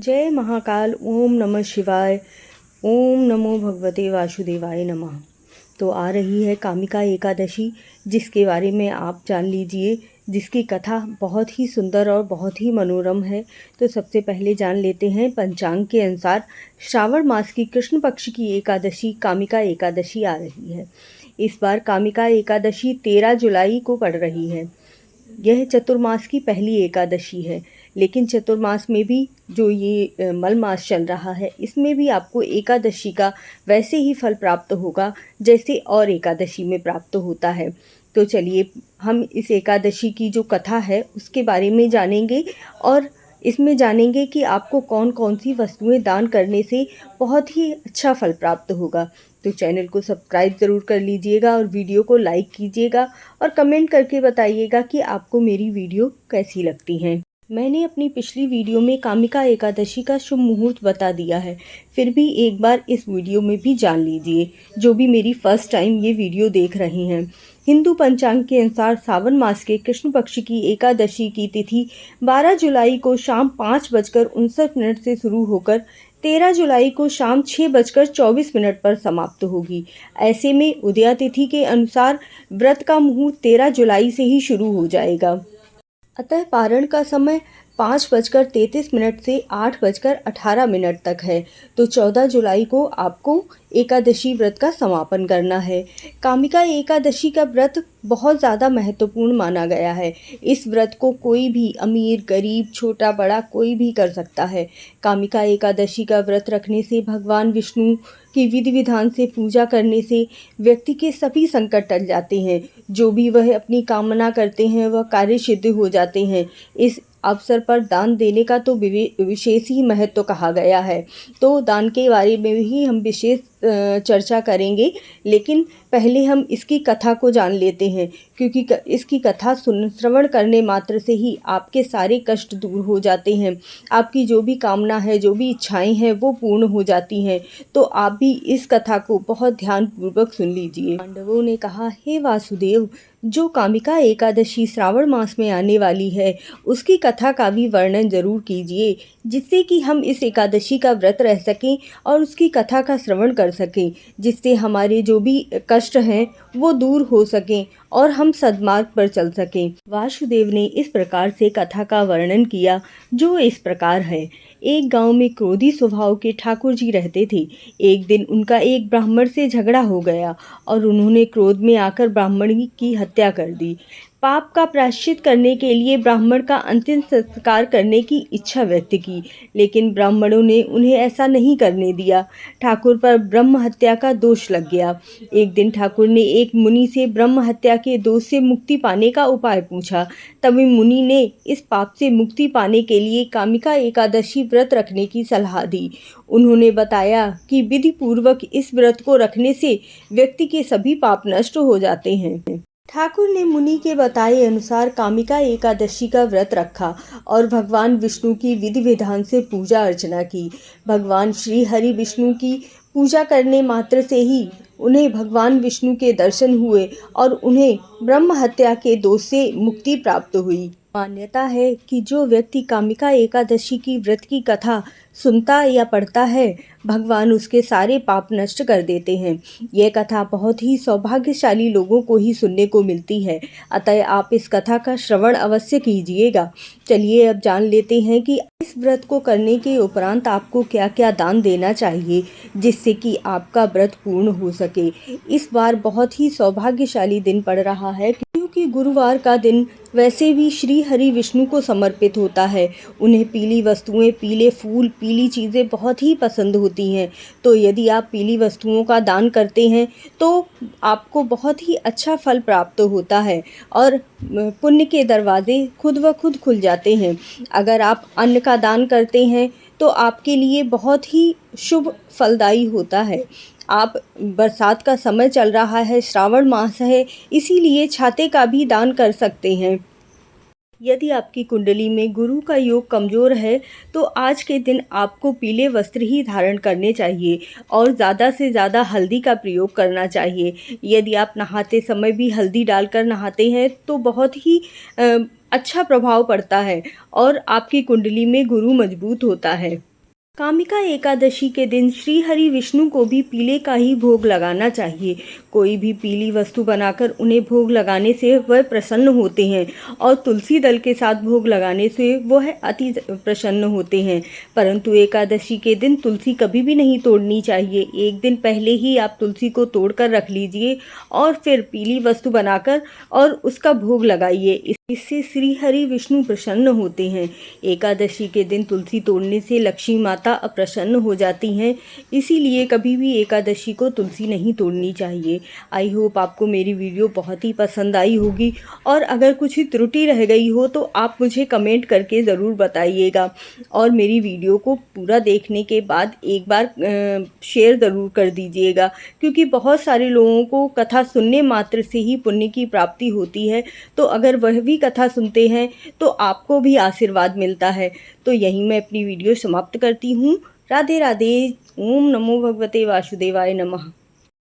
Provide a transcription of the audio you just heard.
जय महाकाल। ओम नमः शिवाय। ओम नमो भगवते वासुदेवाय नमः। तो आ रही है कामिका एकादशी, जिसके बारे में आप जान लीजिए, जिसकी कथा बहुत ही सुंदर और बहुत ही मनोरम है। तो सबसे पहले जान लेते हैं पंचांग के अनुसार श्रावण मास की कृष्ण पक्ष की एकादशी कामिका एकादशी आ रही है। इस बार कामिका एकादशी 13 जुलाई को पड़ रही है। यह चतुर्मास की पहली एकादशी है, लेकिन चतुर्मास में भी जो ये मल मास चल रहा है, इसमें भी आपको एकादशी का वैसे ही फल प्राप्त होगा जैसे और एकादशी में प्राप्त होता है। तो चलिए हम इस एकादशी की जो कथा है उसके बारे में जानेंगे और इसमें जानेंगे कि आपको कौन कौन सी वस्तुएं दान करने से बहुत ही अच्छा फल प्राप्त होगा। तो चैनल को सब्सक्राइब ज़रूर कर लीजिएगा और वीडियो को लाइक कीजिएगा और कमेंट करके बताइएगा कि आपको मेरी वीडियो कैसी लगती हैं। मैंने अपनी पिछली वीडियो में कामिका एकादशी का शुभ मुहूर्त बता दिया है, फिर भी एक बार इस वीडियो में भी जान लीजिए, जो भी मेरी फर्स्ट टाइम ये वीडियो देख रहे हैं। हिंदू पंचांग के अनुसार सावन मास के कृष्ण पक्ष की एकादशी की तिथि 12 जुलाई को शाम 5:59 से शुरू होकर 13 जुलाई को शाम 6:24 पर समाप्त होगी। ऐसे में उदया तिथि के अनुसार व्रत का मुहूर्त 13 जुलाई से ही शुरू हो जाएगा। अतः पारण का समय 5:33 से 8:18 तक है। तो 14 जुलाई को आपको एकादशी व्रत का समापन करना है। कामिका एकादशी का व्रत बहुत ज़्यादा महत्वपूर्ण माना गया है। इस व्रत को कोई भी अमीर गरीब छोटा बड़ा कोई भी कर सकता है। कामिका एकादशी का व्रत रखने से भगवान विष्णु की विधि विधान से पूजा करने से व्यक्ति के सभी संकट टल जाते हैं। जो भी वह अपनी कामना करते हैं वह कार्य सिद्ध हो जाते हैं। इस अवसर पर दान देने का तो विशेष ही महत्व कहा गया है। तो दान के बारे में भी हम विशेष चर्चा करेंगे, लेकिन पहले हम इसकी कथा को जान लेते हैं, क्योंकि इसकी कथा श्रवण करने मात्र से ही आपके सारे कष्ट दूर हो जाते हैं। आपकी जो भी कामना है, जो भी इच्छाएं हैं, वो पूर्ण हो जाती हैं। तो आप भी इस कथा को बहुत ध्यानपूर्वक सुन लीजिए। पांडवों ने कहा, हे वासुदेव, जो कामिका एकादशी श्रावण मास में आने वाली है उसकी कथा का भी वर्णन जरूर कीजिए, जिससे कि हम इस एकादशी का व्रत रह सकें और उसकी कथा का श्रवण कर सकें, जिससे हमारे जो भी कष्ट हैं वो दूर हो सकें और हम सद्मार्ग पर चल सकें। वासुदेव ने इस प्रकार से कथा का वर्णन किया, जो इस प्रकार है। एक गांव में क्रोधी स्वभाव के ठाकुर जी रहते थे। एक दिन उनका एक ब्राह्मण से झगड़ा हो गया और उन्होंने क्रोध में आकर ब्राह्मण की हत्या कर दी। पाप का प्रायश्चित करने के लिए ब्राह्मण का अंतिम संस्कार करने की इच्छा व्यक्त की, लेकिन ब्राह्मणों ने उन्हें ऐसा नहीं करने दिया। ठाकुर पर ब्रह्म हत्या का दोष लग गया। एक दिन ठाकुर ने एक मुनि से ब्रह्म हत्या के दोष से मुक्ति पाने का उपाय पूछा। तभी मुनि ने इस पाप से मुक्ति पाने के लिए कामिका एकादशी व्रत रखने की सलाह दी। उन्होंने बताया कि विधि पूर्वक इस व्रत को रखने से व्यक्ति के सभी पाप नष्ट हो जाते हैं। ठाकुर ने मुनि के बताए अनुसार कामिका एकादशी का व्रत रखा और भगवान विष्णु की विधि विधान से पूजा अर्चना की। भगवान श्री हरि विष्णु की पूजा करने मात्र से ही उन्हें भगवान विष्णु के दर्शन हुए और उन्हें ब्रह्म हत्या के दोष से मुक्ति प्राप्त हुई। मान्यता है कि जो व्यक्ति कामिका एकादशी की व्रत की कथा सुनता या पढ़ता है, भगवान उसके सारे पाप नष्ट कर देते हैं। यह कथा बहुत ही सौभाग्यशाली लोगों को ही सुनने को मिलती है, अतः आप इस कथा का श्रवण अवश्य कीजिएगा। चलिए अब जान लेते हैं कि इस व्रत को करने के उपरांत आपको क्या क्या दान देना चाहिए, जिससे कि आपका व्रत पूर्ण हो सके। इस बार बहुत ही सौभाग्यशाली दिन पड़ रहा है, क्योंकि गुरुवार का दिन वैसे भी श्री हरि विष्णु को समर्पित होता है। उन्हें पीली वस्तुएं, पीले फूल, पीली चीज़ें बहुत ही पसंद होती हैं। तो यदि आप पीली वस्तुओं का दान करते हैं तो आपको बहुत ही अच्छा फल प्राप्त होता है और पुण्य के दरवाजे खुद व खुद खुल जाते हैं। अगर आप अन्न का दान करते हैं तो आपके लिए बहुत ही शुभ फलदायी होता है। आप बरसात का समय चल रहा है, श्रावण मास है, इसीलिए छाते का भी दान कर सकते हैं। यदि आपकी कुंडली में गुरु का योग कमज़ोर है तो आज के दिन आपको पीले वस्त्र ही धारण करने चाहिए और ज़्यादा से ज़्यादा हल्दी का प्रयोग करना चाहिए। यदि आप नहाते समय भी हल्दी डालकर नहाते हैं तो बहुत ही अच्छा प्रभाव पड़ता है और आपकी कुंडली में गुरु मजबूत होता है। कामिका एकादशी के दिन श्री हरि विष्णु को भी पीले का ही भोग लगाना चाहिए। कोई भी पीली वस्तु बनाकर उन्हें भोग लगाने से वह प्रसन्न होते हैं और तुलसी दल के साथ भोग लगाने से वह अति प्रसन्न होते हैं। परंतु एकादशी के दिन तुलसी कभी भी नहीं तोड़नी चाहिए। एक दिन पहले ही आप तुलसी को तोड़कर रख लीजिए और फिर पीली वस्तु बनाकर और उसका भोग लगाइए। इससे श्री हरि विष्णु प्रसन्न होते हैं। एकादशी के दिन तुलसी तोड़ने से लक्ष्मी माता अप्रसन्न हो जाती हैं, इसीलिए कभी भी एकादशी को तुलसी नहीं तोड़नी चाहिए। आई होप आपको मेरी वीडियो बहुत ही पसंद आई होगी और अगर कुछ ही त्रुटि रह गई हो तो आप मुझे कमेंट करके ज़रूर बताइएगा और मेरी वीडियो को पूरा देखने के बाद एक बार शेयर ज़रूर कर दीजिएगा, क्योंकि बहुत सारे लोगों को कथा सुनने मात्र से ही पुण्य की प्राप्ति होती है। तो अगर वह भी कथा सुनते हैं तो आपको भी आशीर्वाद मिलता है। तो यहीं मैं अपनी वीडियो समाप्त करती हूँ। राधे राधे। ओम नमो भगवते वासुदेवाय नमः।